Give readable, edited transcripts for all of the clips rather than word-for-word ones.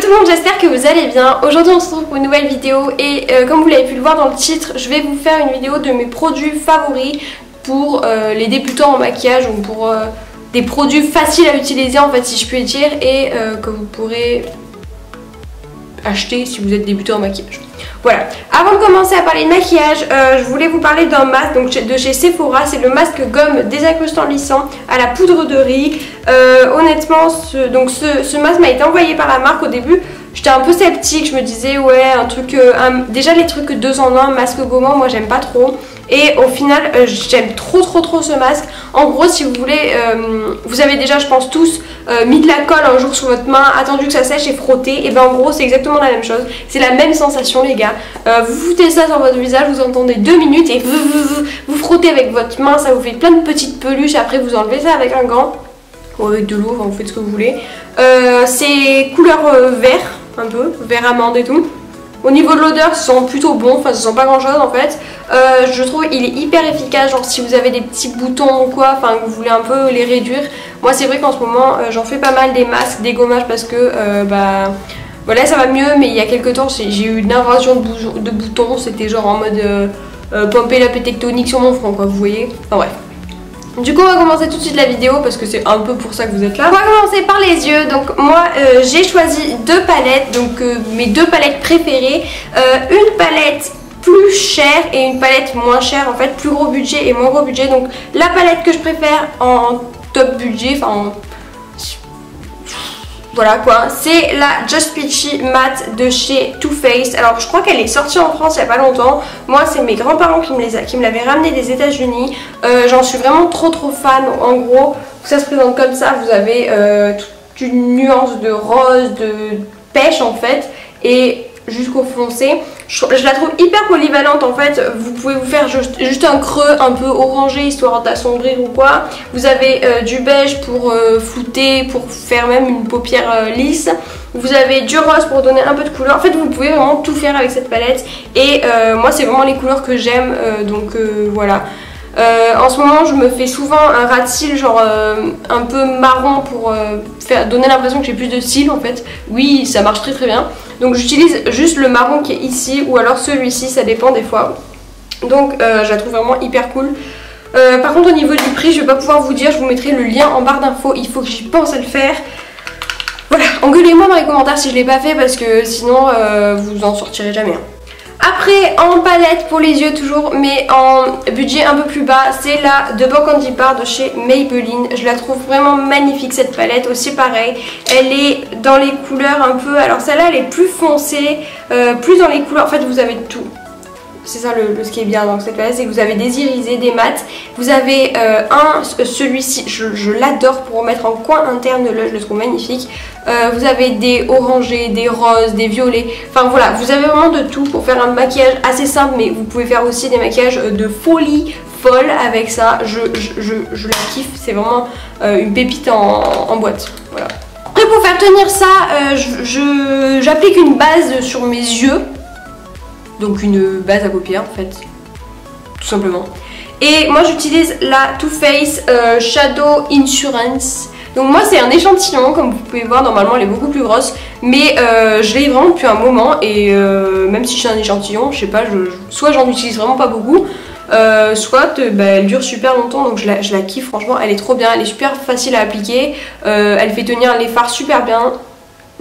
tout le monde, j'espère que vous allez bien. Aujourd'hui on se retrouve pour une nouvelle vidéo et comme vous l'avez pu le voir dans le titre, je vais vous faire une vidéo de mes produits favoris pour les débutants en maquillage, ou pour des produits faciles à utiliser en fait, si je puis dire, et que vous pourrez acheter si vous êtes débutant en maquillage. Voilà, avant de commencer à parler de maquillage, je voulais vous parler d'un masque donc de chez Sephora. C'est le masque gomme désincrustant lissant à la poudre de riz. Honnêtement, ce masque m'a été envoyé par la marque. Au début, j'étais un peu sceptique, je me disais ouais, un truc, déjà les trucs 2 en 1, masque gommant, moi j'aime pas trop. Et au final, j'aime trop ce masque. En gros, si vous voulez, vous avez déjà, je pense tous, mis de la colle un jour sur votre main, attendu que ça sèche et frotté. Et ben en gros, c'est exactement la même chose. C'est la même sensation, les gars. Vous foutez ça sur votre visage, vous entendez 2 minutes et vous frottez avec votre main. Ça vous fait plein de petites peluches. Après, vous enlevez ça avec un gant ou avec de l'eau. Enfin, vous faites ce que vous voulez. C'est couleur vert, un peu, vert amande et tout. Au niveau de l'odeur, ça sent plutôt bon, enfin ça sent pas grand chose en fait. Je trouve il est hyper efficace, genre si vous avez des petits boutons ou quoi, enfin que vous voulez un peu les réduire. Moi c'est vrai qu'en ce moment j'en fais pas mal des masques, des gommages, parce que voilà, ça va mieux, mais il y a quelques temps j'ai eu une invasion de boutons, c'était genre en mode pomper la tectonique sur mon front quoi, vous voyez. Enfin bref. Du coup on va commencer tout de suite la vidéo parce que c'est un peu pour ça que vous êtes là. On va commencer par les yeux. Donc moi j'ai choisi 2 palettes, donc mes 2 palettes préférées. Une palette plus chère et une palette moins chère, en fait plus gros budget et moins gros budget. Donc la palette que je préfère en top budget, enfin voilà quoi, c'est la Just Peachy Matte de chez Too Faced. Alors je crois qu'elle est sortie en France il n'y a pas longtemps. Moi c'est mes grands-parents qui me l'avaient ramené des États-Unis. J'en suis vraiment trop fan. En gros ça se présente comme ça, vous avez toute une nuance de rose, de pêche en fait, et jusqu'au foncé. Je la trouve hyper polyvalente en fait. Vous pouvez vous faire juste un creux un peu orangé histoire d'assombrir ou quoi. Vous avez du beige pour flouter, pour faire même une paupière lisse. Vous avez du rose pour donner un peu de couleur. En fait vous pouvez vraiment tout faire avec cette palette. Et moi c'est vraiment les couleurs que j'aime, donc voilà. En ce moment je me fais souvent un ras de cils genre un peu marron pour donner l'impression que j'ai plus de cils en fait. Oui, ça marche très bien. Donc j'utilise juste le marron qui est ici, ou alors celui-ci, ça dépend des fois. Donc je la trouve vraiment hyper cool. Par contre au niveau du prix je vais pas pouvoir vous dire, je vous mettrai le lien en barre d'infos, il faut que j'y pense à le faire. Voilà, engueulez-moi dans les commentaires si je l'ai pas fait, parce que sinon vous en sortirez jamais. Après, en palette pour les yeux toujours, mais en budget un peu plus bas, c'est la Double Candy Bar de chez Maybelline. Je la trouve vraiment magnifique cette palette, aussi pareil. Elle est dans les couleurs un peu, alors celle-là elle est plus foncée, plus dans les couleurs, en fait vous avez tout. C'est ça ce qui est bien dans cette palette, c'est que vous avez des irisés, des mats. Vous avez celui-ci, je l'adore pour mettre en coin interne de l'œil, je le trouve magnifique. Vous avez des orangés, des roses, des violets. Enfin voilà, vous avez vraiment de tout pour faire un maquillage assez simple, mais vous pouvez faire aussi des maquillages de folie folle avec ça. Je la kiffe, c'est vraiment une pépite en boîte. Voilà. Après pour faire tenir ça, j'applique une base sur mes yeux. Donc une base à paupières en fait, tout simplement. Et moi j'utilise la Too Faced Shadow Insurance. Donc moi c'est un échantillon, comme vous pouvez voir, normalement elle est beaucoup plus grosse. Mais je l'ai vraiment depuis un moment, et même si c'est un échantillon, je sais pas, soit j'en utilise vraiment pas beaucoup, soit elle dure super longtemps, donc je la kiffe franchement, elle est trop bien, elle est super facile à appliquer, elle fait tenir les fards super bien.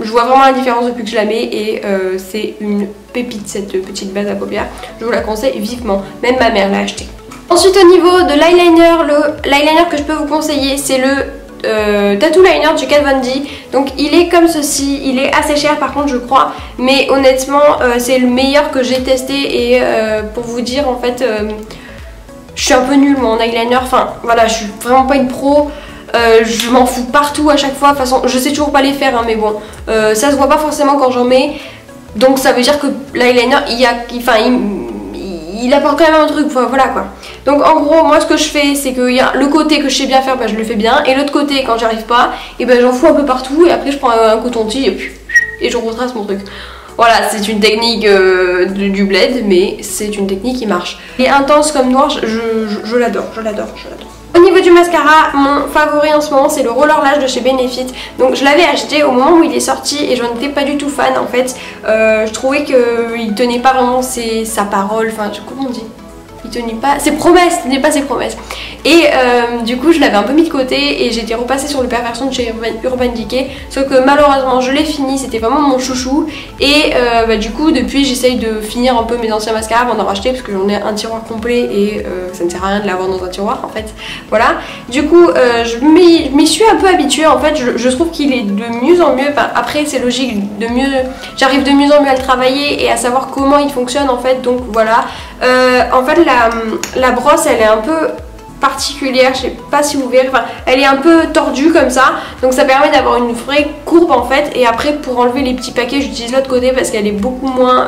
Je vois vraiment la différence depuis que je la mets, et c'est une pépite cette petite base à paupières. Je vous la conseille vivement, même ma mère l'a acheté. Ensuite au niveau de l'eyeliner, l'eyeliner que je peux vous conseiller c'est le Tattoo Liner du Kat Von D. Donc il est comme ceci, il est assez cher par contre je crois, mais honnêtement c'est le meilleur que j'ai testé, et pour vous dire en fait je suis un peu nulle moi en eyeliner, enfin voilà, je suis vraiment pas une pro. Je m'en fous partout à chaque fois, de toute façon je sais toujours pas les faire hein, mais bon ça se voit pas forcément quand j'en mets, donc ça veut dire que l'eyeliner il apporte quand même un truc, voilà quoi. Donc en gros moi ce que je fais c'est qu'il y a le côté que je sais bien faire, je le fais bien, et l'autre côté quand j'arrive pas, et j'en fous un peu partout, et après je prends un coton-tige et je retrace mon truc. Voilà, c'est une technique du bled, mais c'est une technique qui marche. Et intense comme noir, je l'adore, je l'adore. Au niveau niveau du mascara, mon favori en ce moment c'est le Roller Lash de chez Benefit. Donc je l'avais acheté au moment où il est sorti et j'en étais pas du tout fan en fait. Je trouvais qu'il tenait pas vraiment sa parole, enfin comment on dit, il tenait pas ses promesses, il tenait pas ses promesses. Et du coup je l'avais un peu mis de côté et j'étais repassée sur le Perfection de chez Urban Decay. Sauf que malheureusement je l'ai fini, c'était vraiment mon chouchou. Et du coup depuis j'essaye de finir un peu mes anciens mascaras avant d'en racheter, parce que j'en ai un tiroir complet et ça ne sert à rien de l'avoir dans un tiroir en fait. Voilà, du coup je m'y suis un peu habituée en fait. Je trouve qu'il est de mieux en mieux, enfin, après c'est logique, j'arrive de mieux en mieux à le travailler et à savoir comment il fonctionne en fait. Donc voilà, en fait la brosse elle est un peu particulière, je sais pas si vous verrez, enfin elle est un peu tordue comme ça, donc ça permet d'avoir une vraie courbe en fait. Et après pour enlever les petits paquets j'utilise l'autre côté parce qu'elle est beaucoup moins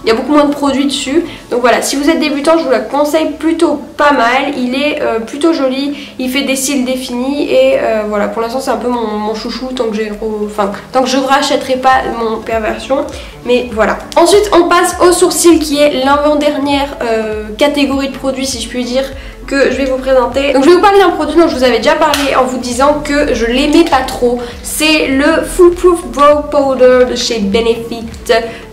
il y a beaucoup moins de produits dessus. Donc voilà, si vous êtes débutant je vous la conseille plutôt pas mal. Il est plutôt joli, il fait des cils définis et voilà, pour l'instant c'est un peu mon chouchou tant que je rachèterai pas mon Perversion. Mais voilà. Ensuite on passe au sourcil qui est l'avant-dernière catégorie de produits si je puis dire que je vais vous présenter. Donc je vais vous parler d'un produit dont je vous avais déjà parlé en vous disant que je l'aimais pas trop. C'est le Foolproof Brow Powder de chez Benefit.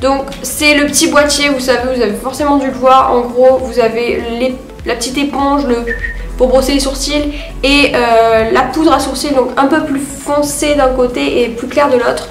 Donc c'est le petit boîtier, vous savez, vous avez forcément dû le voir. En gros vous avez la petite éponge pour brosser les sourcils et la poudre à sourcils, donc un peu plus foncée d'un côté et plus claire de l'autre.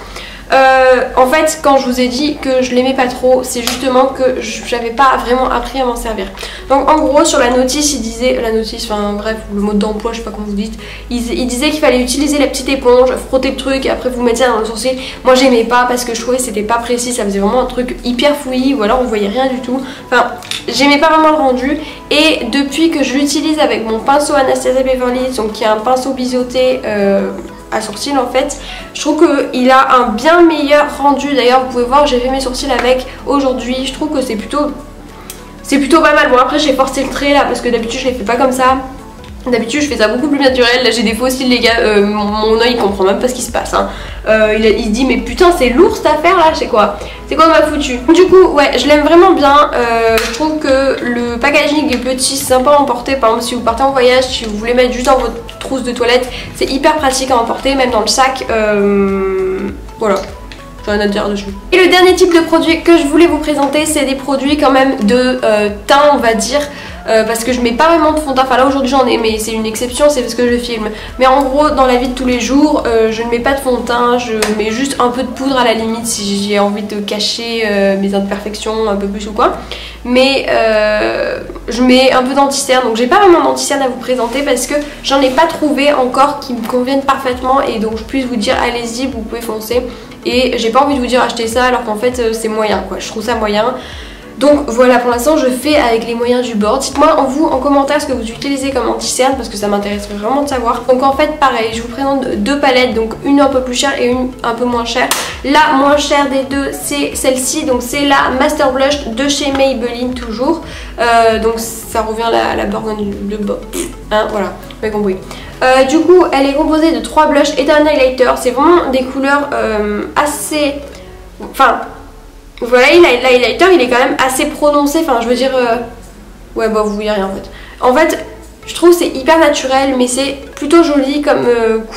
En fait quand je vous ai dit que je l'aimais pas trop, c'est justement que j'avais pas vraiment appris à m'en servir. Donc en gros sur la notice il disait, enfin bref le mode d'emploi je sais pas comment vous dites, il disait qu'il fallait utiliser la petite éponge, frotter le truc et après vous mettez ça dans le sourcil. Moi j'aimais pas parce que je trouvais que c'était pas précis, ça faisait vraiment un truc hyper fouillis ou alors on voyait rien du tout. Enfin j'aimais pas vraiment le rendu. Et depuis que je l'utilise avec mon pinceau Anastasia Beverly Hills, donc qui est un pinceau biseauté à sourcils en fait, je trouve qu'il a un bien meilleur rendu. D'ailleurs vous pouvez voir j'ai fait mes sourcils avec aujourd'hui, je trouve que c'est plutôt pas mal. Bon après j'ai forcé le trait là parce que d'habitude je les fais pas comme ça. D'habitude je fais ça beaucoup plus naturel. Là j'ai des faux cils les gars, mon oeil il comprend même pas ce qui se passe hein. Il se dit mais putain c'est lourd cette affaire là, c'est quoi on m'a foutu. Du coup ouais je l'aime vraiment bien. Je trouve que le packaging est petit, c'est sympa à emporter. Par exemple si vous partez en voyage, si vous voulez mettre juste dans votre trousse de toilette, c'est hyper pratique à emporter, même dans le sac. Voilà, j'ai rien à dire dessus. Et le dernier type de produit que je voulais vous présenter, c'est des produits quand même de teint on va dire. Parce que je mets pas vraiment de fond de teint, enfin là aujourd'hui j'en ai mais c'est une exception, c'est parce que je filme. Mais en gros dans la vie de tous les jours je ne mets pas de fond de teint, je mets juste un peu de poudre à la limite si j'ai envie de cacher mes imperfections un peu plus ou quoi. Mais je mets un peu d'anti-cerne, donc j'ai pas vraiment d'anti-cerne à vous présenter parce que j'en ai pas trouvé encore qui me conviennent parfaitement et donc je puisse vous dire allez-y vous pouvez foncer. Et j'ai pas envie de vous dire acheter ça alors qu'en fait c'est moyen quoi, je trouve ça moyen. Donc voilà, pour l'instant je fais avec les moyens du bord. Dites-moi en commentaire ce que vous utilisez comme anti-cerne parce que ça m'intéresserait vraiment de savoir. Donc en fait pareil, je vous présente deux palettes, donc une un peu plus chère et une un peu moins chère. La moins chère des deux c'est celle-ci, donc c'est la Master Blush de chez Maybelline toujours. Donc ça revient à la Bourgogne de bord, hein, voilà, vous avez compris. Du coup elle est composée de 3 blushs et d'un highlighter. C'est vraiment des couleurs assez... Enfin... Voilà, l'highlighter il est quand même assez prononcé, enfin je veux dire... Ouais bah vous voyez rien en fait. En fait je trouve c'est hyper naturel mais c'est plutôt joli comme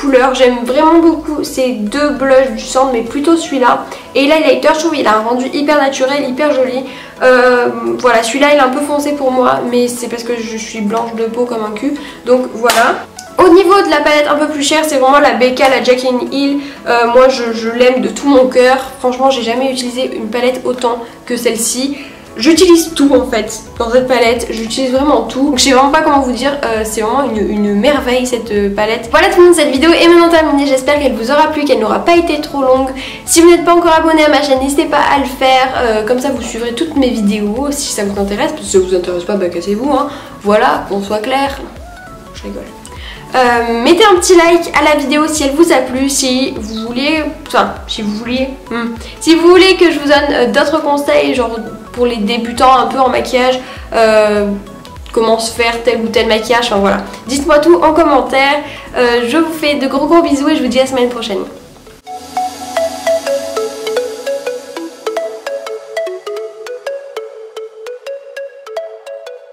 couleur. J'aime vraiment beaucoup ces deux blushs du centre mais plutôt celui-là. Et l'highlighter je trouve il a un rendu hyper naturel, hyper joli. Voilà, celui-là il est un peu foncé pour moi mais c'est parce que je suis blanche de peau comme un cul. Donc voilà. Au niveau de la palette un peu plus chère, c'est vraiment la BK, la Jaclyn Hill. Moi je l'aime de tout mon cœur. Franchement j'ai jamais utilisé une palette autant que celle-ci. J'utilise tout en fait dans cette palette, j'utilise vraiment tout. Donc je sais vraiment pas comment vous dire, c'est vraiment une merveille cette palette. Voilà tout le monde, cette vidéo est maintenant terminée, j'espère qu'elle vous aura plu, qu'elle n'aura pas été trop longue. Si vous n'êtes pas encore abonné à ma chaîne, n'hésitez pas à le faire, comme ça vous suivrez toutes mes vidéos si ça vous intéresse. Parce que si ça vous intéresse pas, bah cassez-vous hein. Voilà, qu'on soit clair. Je rigole. Mettez un petit like à la vidéo si elle vous a plu, si vous voulez, si vous voulez que je vous donne d'autres conseils, genre pour les débutants un peu en maquillage, comment se faire tel ou tel maquillage, enfin voilà. Dites-moi tout en commentaire, je vous fais de gros bisous et je vous dis à la semaine prochaine.